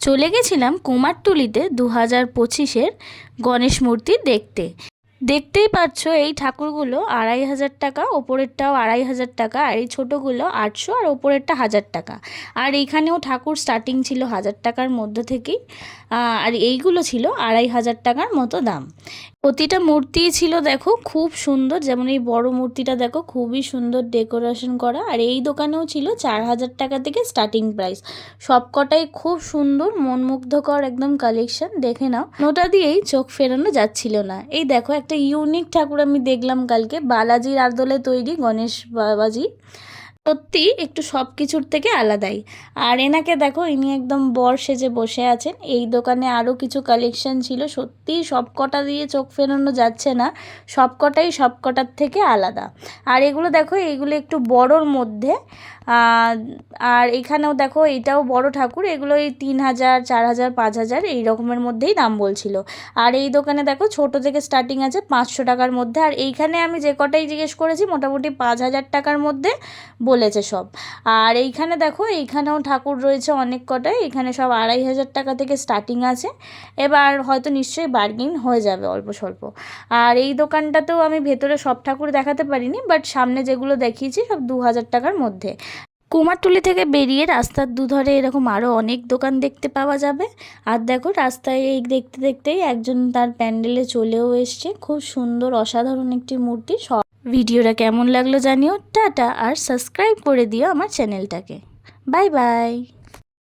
চলে গেছিলাম কুমারটুলিতে 2025-এর গণেশ মূর্তি দেখতে। দেখতেই পাচ্ছ এই ঠাকুরগুলো 2500 টাকা, ওপরেরটাও 2500 টাকা, আর এই ছোটোগুলো 800, আর ওপরেরটা 1000 টাকা। আর এইখানেও ঠাকুর স্টার্টিং ছিল 1000 টাকার মধ্যে থেকেই, আর এইগুলো ছিল 2500 টাকার মতো দাম। প্রতিটা মূর্তিই ছিল দেখো খুব সুন্দর, যেমন এই বড় মূর্তিটা দেখো খুবই সুন্দর ডেকোরেশন করা। আর এই দোকানেও ছিল 4000 টাকা থেকে স্টার্টিং প্রাইস। সবকটাই খুব সুন্দর মনমুগ্ধকর একদম কালেকশন, দেখে নাও। ওটা দিয়েই চোখ ফেরানো যাচ্ছিল না। এই দেখো একটা ইউনিক ঠাকুর আমি দেখলাম কালকে, বালাজির আদলে তৈরি গণেশ বাবাজি। সত্যি একটু সব কিছুর থেকে আলাদাই। আর এনাকে দেখো, ইনি একদম বর সেজে বসে আছেন। এই দোকানে আরও কিছু কালেকশন ছিল, সত্যিই সব কটা দিয়ে চোখ ফেরানো যাচ্ছে না, সব কটাই সব কটার থেকে আলাদা। আর এগুলো দেখো, এইগুলো একটু বড়োর মধ্যে। আর এখানেও দেখো এটাও বড় ঠাকুর, এগুলো এই 3000, 4000, 5000 এই রকমের মধ্যেই দাম বলছিল। আর এই দোকানে দেখো ছোট থেকে স্টার্টিং আছে 500 টাকার মধ্যে। আর এইখানে আমি যে কটাই জিজ্ঞেস করেছি মোটামুটি 5000 টাকার মধ্যে বলেছে সব। আর এইখানে দেখো, এইখানেও ঠাকুর রয়েছে অনেক কটাই, এখানে সব 2500 টাকা থেকে স্টার্টিং আছে। এবার হয়তো নিশ্চয়ই বার্গেন হয়ে যাবে অল্প স্বল্প। আর এই দোকানটাতেও আমি ভেতরে সব ঠাকুর দেখাতে পারিনি, বাট সামনে যেগুলো দেখিয়েছি সব 2000 টাকার মধ্যে। কুমারটুলি থেকে বেরিয়ে রাস্তার দুধারে এরকম আরও অনেক দোকান দেখতে পাওয়া যাবে। আর দেখো রাস্তায় এই দেখতে দেখতেই একজন তার প্যান্ডেলে চলেও এসছে। খুব সুন্দর অসাধারণ একটি মূর্তি। সব ভিডিওটা কেমন লাগলো জানিও। টাটা, আর সাবস্ক্রাইব করে দিও আমার চ্যানেলটাকে। Bye bye.